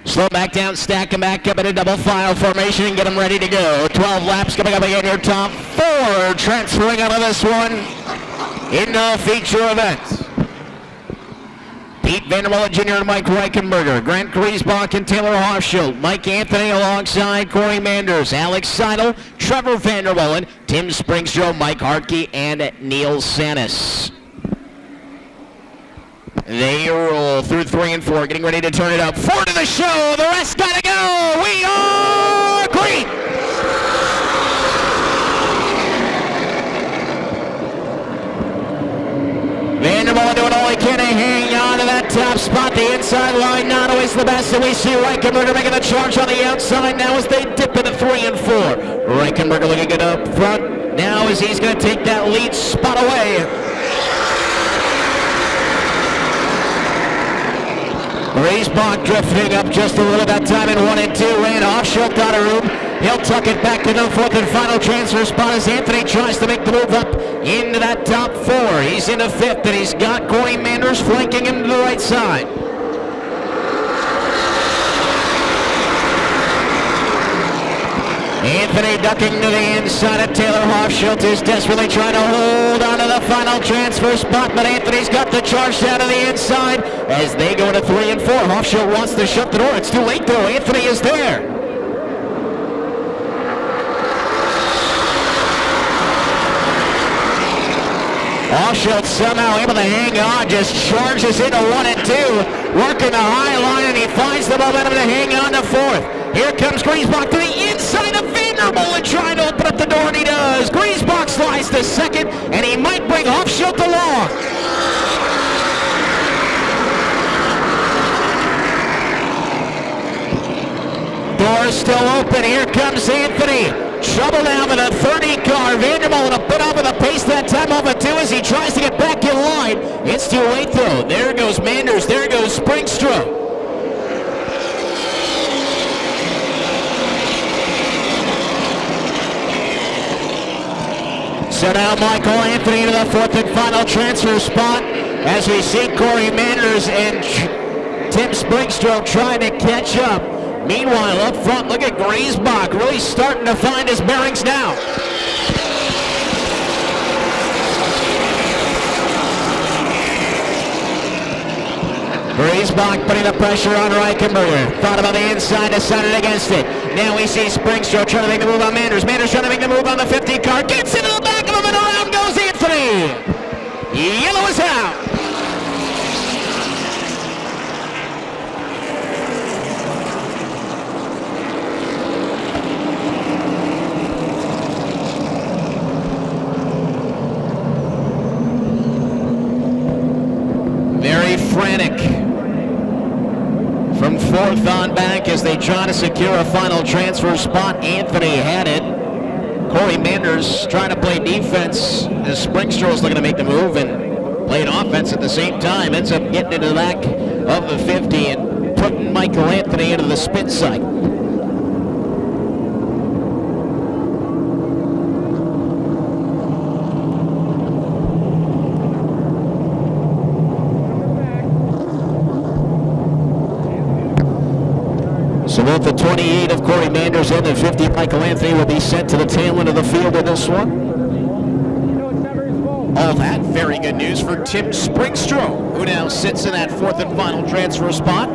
Slow back down, stack them back up in a double file formation and get them ready to go. 12 laps coming up again here, top 4 transferring out of this one into a feature event. Pete Vanderbilt Jr. and Mike Reichenberger, Grant Griesbach and Taylor Hochschild, Mike Anthony alongside Corey Manders, Alex Seidel, Trevor Vanderbilt, Tim Springstrow, Mike Hartke, and Neil Sanis. They roll through 3 and 4, getting ready to turn it up. 4 to the show, the rest gotta go. We are green. Vanderbilt doing all he can to hang on to that top spot. The inside line not always the best, and we see Reichenberger making the charge on the outside now as they dip into 3 and 4. Reichenberger looking good up front now as he's going to take that lead spot away. Griesbach drifting up just a little bit, time in 1 and 2. Ran off, Schultz out of room. He'll tuck it back to the 4th and final transfer spot as Anthony tries to make the move up into that top 4. He's into 5th, and he's got Corey Manders flanking him to the right side. Anthony ducking to the inside of Taylor Hochschild is desperately trying to hold on to the final transfer spot, but Anthony's got the charge down to the inside as they go to 3 and 4. Hochschild wants to shut the door. It's too late though. Anthony is there. Hochschild somehow able to hang on, just charges into 1 and 2, working the high line, and he finds the momentum to hang on to 4th. Here comes Griesbach to the inside of Vanderbilt and trying to open up the door, and he does. Griesbach slides to 2nd, and he might bring Hochschild along. Door still open. Here comes Anthony. Trouble now with a 30 car. Vanderbilt a bit off of the pace that time off of 2 as he tries to get back in line. It's too late though. There goes Manders. There goes Springstrow. So now Michael Anthony into the 4th and final transfer spot as we see Corey Manders and Tim Springstrow trying to catch up. Meanwhile, up front, look at Griesbach really starting to find his bearings now. Griesbach putting the pressure on Reichenberger. Thought about the inside, decided against it. Now we see Springstrow trying to make the move on Manders. Manders trying to make the move on the 50 car. Gets into the back of him and around goes Anthony. Yellow is out. Frantic from 4th on back as they try to secure a final transfer spot. Anthony had it. Corey Manders trying to play defense as Springstrow's looking to make the move and playing offense at the same time. Ends up getting into the back of the 50 and putting Michael Anthony into the spin cycle. So both the 28 of Corey Manders and the 50 Michael Anthony will be sent to the tail end of the field in this one. All that very good news for Tim Springstrow, who now sits in that 4th and final transfer spot.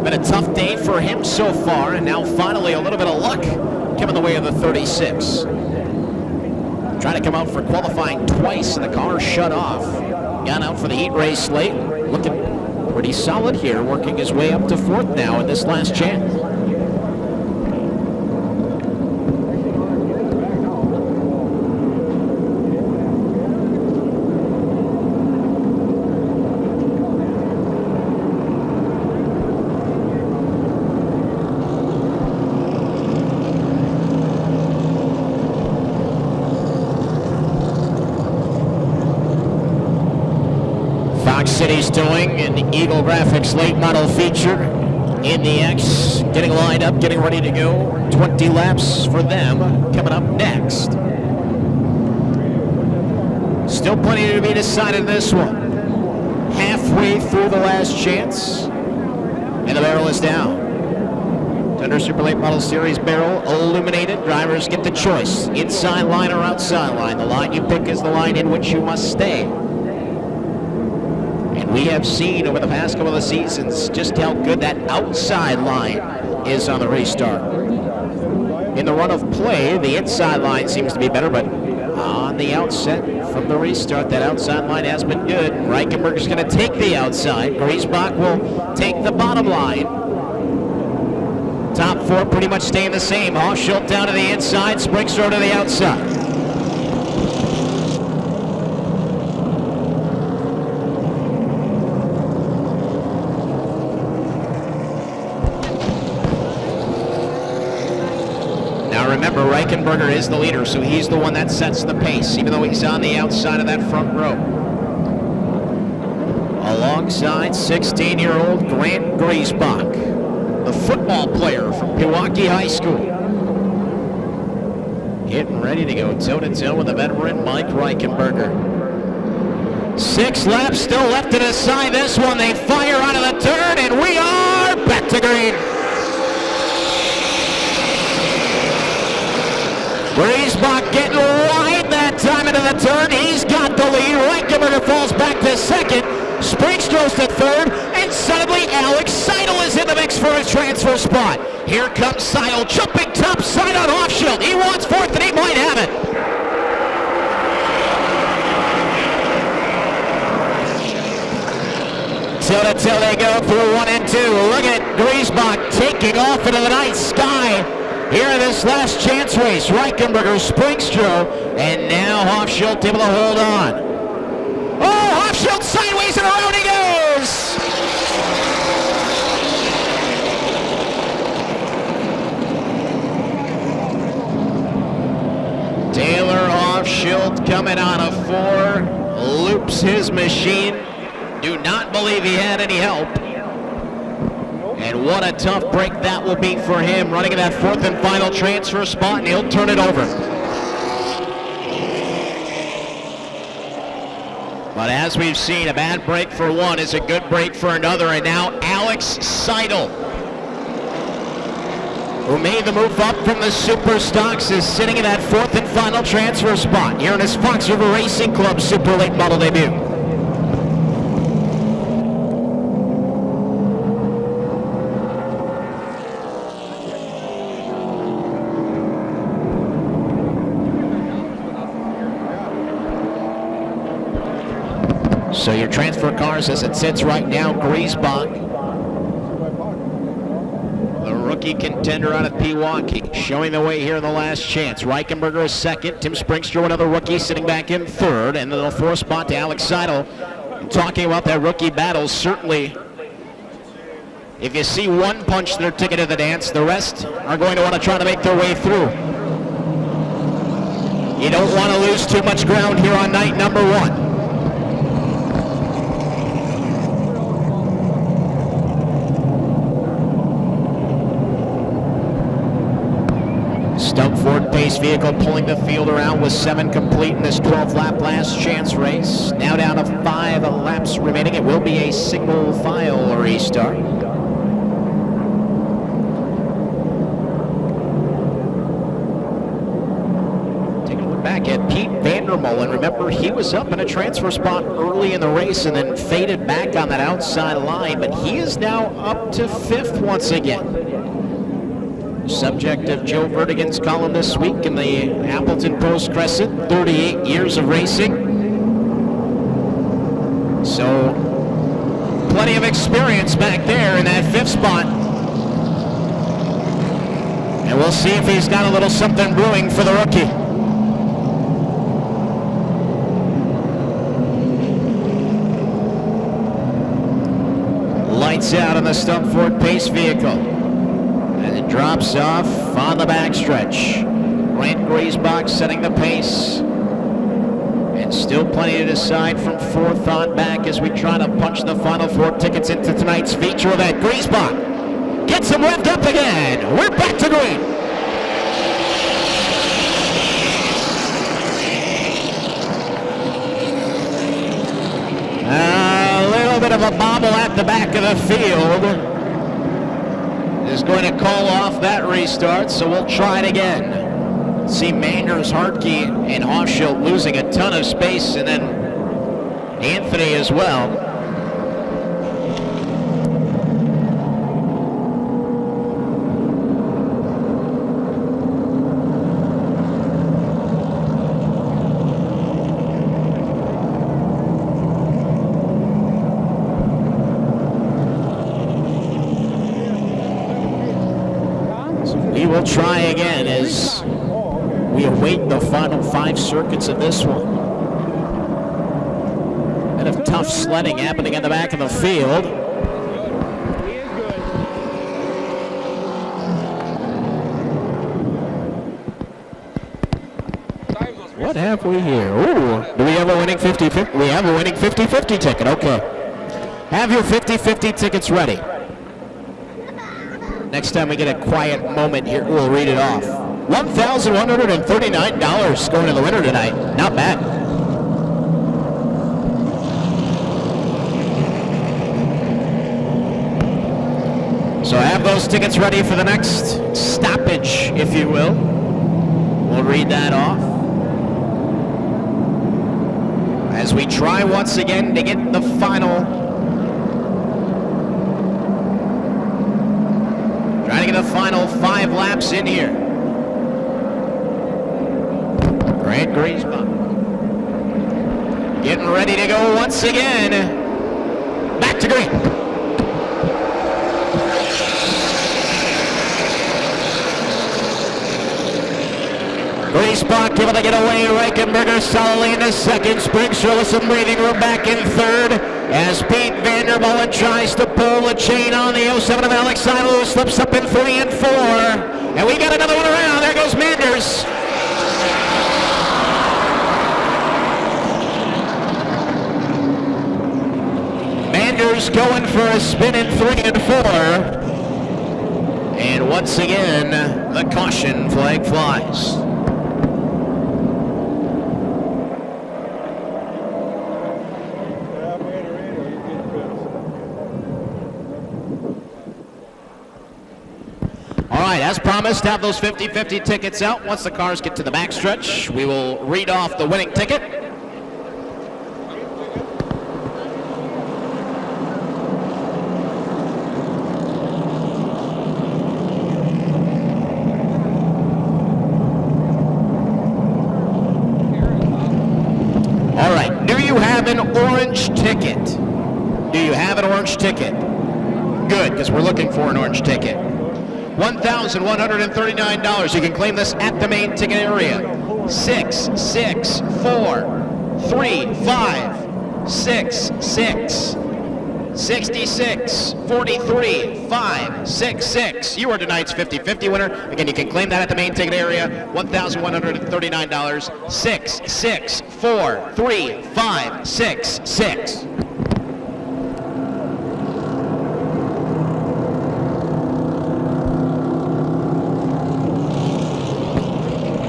Been a tough day for him so far, and now finally a little bit of luck coming the way of the 36. Trying to come out for qualifying twice, and the car shut off. Got out for the heat race late, looking pretty solid here, working his way up to 4th now in this last chance. City's doing an Eagle Graphics late model feature in the X, getting lined up, getting ready to go. 20 laps for them coming up next. Still plenty to be decided in this one. Halfway through the last chance. And the barrel is down. Thunder Super Late Model Series barrel illuminated. Drivers get the choice. Inside line or outside line. The line you pick is the line in which you must stay. And we have seen over the past couple of seasons just how good that outside line is on the restart. In the run of play, the inside line seems to be better, but on the outset from the restart, that outside line has been good. Reichenberger's going to take the outside. Griesbach will take the bottom line. Top four pretty much staying the same. Hochschild down to the inside, Springstrow to the outside. Now remember, Reichenberger is the leader, so he's the one that sets the pace, even though he's on the outside of that front row. Alongside 16-year-old Grant Griesbach, the football player from Pewaukee High School. Getting ready to go toe-to-toe with the veteran Mike Reichenberger. 6 laps still left to decide this one. They fire out of the turn, and we are back to green. Griesbach getting wide that time into the turn. He's got the lead. Reichenberger falls back to second. Springstrow's to third, and suddenly Alex Seidel is in the mix for his transfer spot. Here comes Seidel, jumping top side on Hochschild. He wants fourth, and he might have it. Toe-to-toe they go through 1 and 2. Look at Griesbach taking off into the night sky here in this last chance race. Reichenberger, Springstrow, and now Hochschild able to hold on. Oh, Hochschild sideways and around he goes! Taylor Hochschild coming out of 4, loops his machine. Do not believe he had any help. And what a tough break that will be for him, running in that 4th and final transfer spot, and he'll turn it over. But as we've seen, a bad break for one is a good break for another, and now Alex Seidel, who made the move up from the Super Stocks, is sitting in that 4th and final transfer spot here in his Fox River Racing Club Super Late Model debut. So your transfer cars as it sits right now, Griesbach, the rookie contender out of Pewaukee, showing the way here in the last chance. Reichenberger is second, Tim Springstrow, another rookie, sitting back in third, and the 4th spot to Alex Seidel. And talking about that rookie battle, certainly if you see one punch their ticket to the dance, the rest are going to want to try to make their way through. You don't want to lose too much ground here on night number 1. Stump Ford pace vehicle pulling the field around with 7 complete in this 12-lap last chance race. Now down to 5 laps remaining. It will be a single file restart. Taking a look back at Pete Vandermolen. Remember, he was up in a transfer spot early in the race and then faded back on that outside line, but he is now up to 5th once again. Subject of Joe Vertigan's column this week in the Appleton Post-Crescent, 38 years of racing. So, plenty of experience back there in that 5th spot. And we'll see if he's got a little something brewing for the rookie. Lights out on the Stump Ford pace vehicle. And it drops off on the backstretch. Grant Griesbach setting the pace. And still plenty to decide from 4th on back as we try to punch the final 4 tickets into tonight's feature event. Griesbach gets him revved up again. We're back to green. A little bit of a bobble at the back of the field. is going to call off that restart, so we'll try it again. See Manders, Hartke, and Hochschild losing a ton of space, and then Anthony as well. We will try again as we await the final 5 circuits of this one. Bit of tough sledding happening in the back of the field. What have we here? Ooh, do we have a winning 50-50? We have a winning 50-50 ticket, okay. Have your 50-50 tickets ready. Next time we get a quiet moment here, we'll read it off. $1,139 going to the winner tonight. Not bad. So have those tickets ready for the next stoppage, if you will. We'll read that off. As we try once again to get the final. Trying to get the final 5 laps in here. Grant Griesbach getting ready to go once again. Back to green. Griesbach able to get away. Reichenberger solidly into second. Springstra with some breathing room back in third. As Pete Vandermolen tries to pull the chain on the 07 of Alex Seidel, who slips up in 3 and 4. And we got another one around. There goes Manders. Manders going for a spin in 3 and 4. And once again, the caution flag flies. All right, as promised, have those 50-50 tickets out. Once the cars get to the backstretch, we will read off the winning ticket. All right, do you have an orange ticket? Do you have an orange ticket? Good, because we're looking for an orange ticket. $1,139. You can claim this at the main ticket area. 6, 6, 4, 3, 5, 6, 6, 66, 43, 5, 6, 6. You are tonight's 50-50 winner. Again, you can claim that at the main ticket area. $1,139. 6, 6, 4, 3, 5, 6, 6.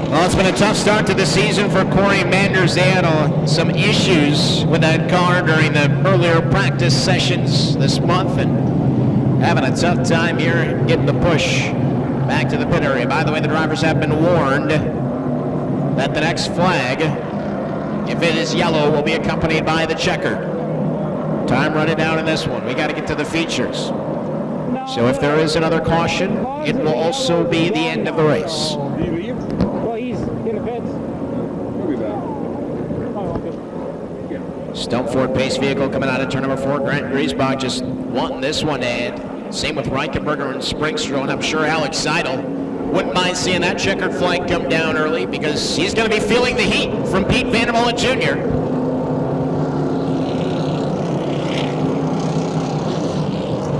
Well, it's been a tough start to the season for Corey Manders. They had some issues with that car during the earlier practice sessions this month and having a tough time here getting the push back to the pit area. By the way, the drivers have been warned that the next flag, if it is yellow, will be accompanied by the checkered. Time running down in this one. We got to get to the features. So if there is another caution, it will also be the end of the race. Stone Ford pace vehicle coming out of turn number 4. Grant Griesbach just wanting this one to end. Same with Reichenberger and Springstra, and I'm sure Alex Seidel wouldn't mind seeing that checkered flag come down early because he's going to be feeling the heat from Pete Vandermolen Jr.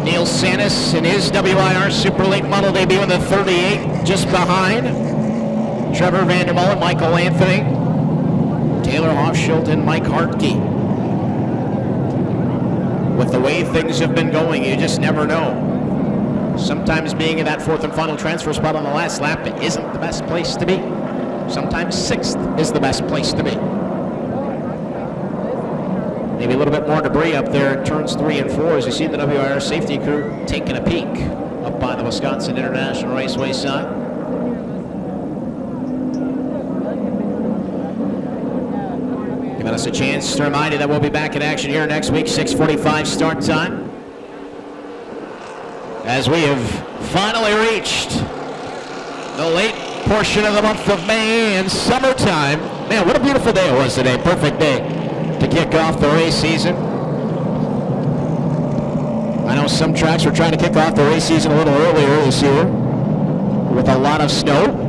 Neil Santis in his WIR Super Late Model debut in the 38 just behind. Trevor Vandermolen, Michael Anthony, Taylor Hochschild, and Mike Hartke. With the way things have been going, you just never know. Sometimes being in that 4th and final transfer spot on the last lap isn't the best place to be. Sometimes 6th is the best place to be. Maybe a little bit more debris up there in turns 3 and 4 as you see the WIR safety crew taking a peek up up by the Wisconsin International Raceway side. Giving us a chance to remind you that we'll be back in action here next week, 6:45 start time. As we have finally reached the late portion of the month of May and summertime. Man, what a beautiful day it was today. Perfect day to kick off the race season. I know some tracks were trying to kick off the race season a little earlier this year with a lot of snow.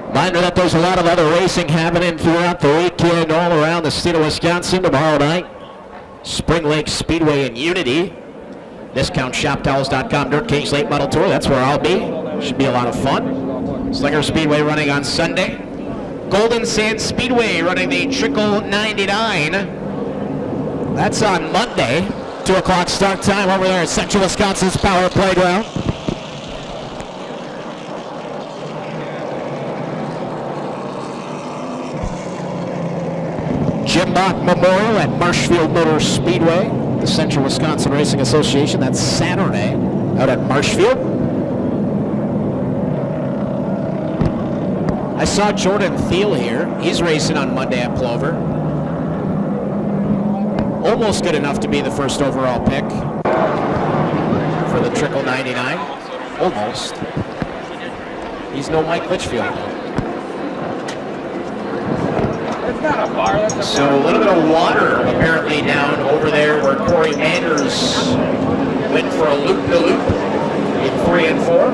Reminder that there's a lot of other racing happening throughout the weekend all around the state of Wisconsin. Tomorrow night, Spring Lake Speedway in Unity. DiscountShopTowels.com Dirt Kings Late Model Tour. That's where I'll be. Should be a lot of fun. Slinger Speedway running on Sunday. Golden Sand Speedway running the Trickle 99. That's on Monday. 2 o'clock start time over there at Central Wisconsin's Power Playground. Jim Bach Memorial at Marshfield Motor Speedway, the Central Wisconsin Racing Association. That's Saturday out at Marshfield. I saw Jordan Thiel here. He's racing on Monday at Plover. Almost good enough to be the first overall pick for the Trickle 99. Almost. He's no Mike Litchfield. So a little bit of water apparently down over there where Corey Manders went for a loop-de-loop in 3 and 4.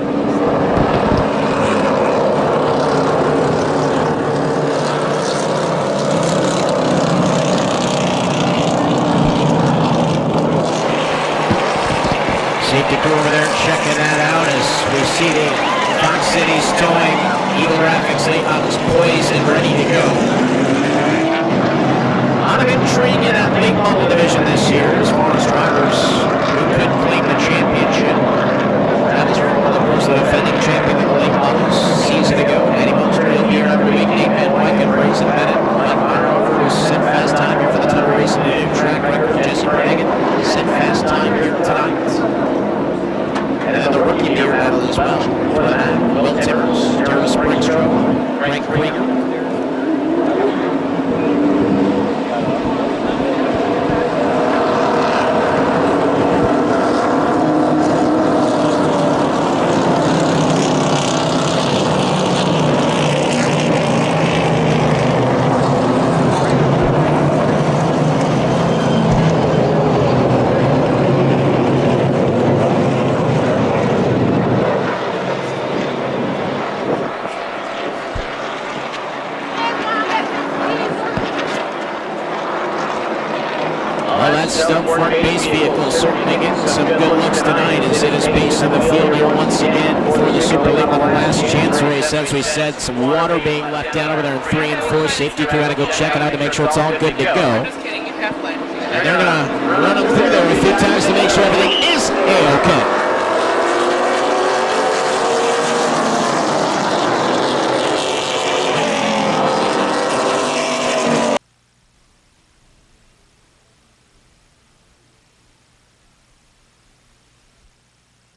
Safety crew over there checking that out as we see the Fox City's towing Eagle Graphics late models poised and ready to go. A lot of intrigue in that late model division this year as far as drivers who could claim the championship. That is one of the most defending champion of the late models season ago. Eddie Munster will be here every week. Nate Van Wyck and Brayson Bennett. Mike Myrover, who's set fast time here for the Tunnel Racing new track record. Jesse Bragan, set fast time here tonight. And then the rookie beer battle as well. For that, Will Timmers, Terry Springstrom, Frank Krieger. Stump front base vehicle certainly getting some good looks tonight as it is based in the field here once again for the Super League on the last chance race. As we said, some water being left down over there in 3 and 4. Safety crew had to go check it out to make sure it's all good to go. And they're going to run them through there a few times to make sure everything is A-OK.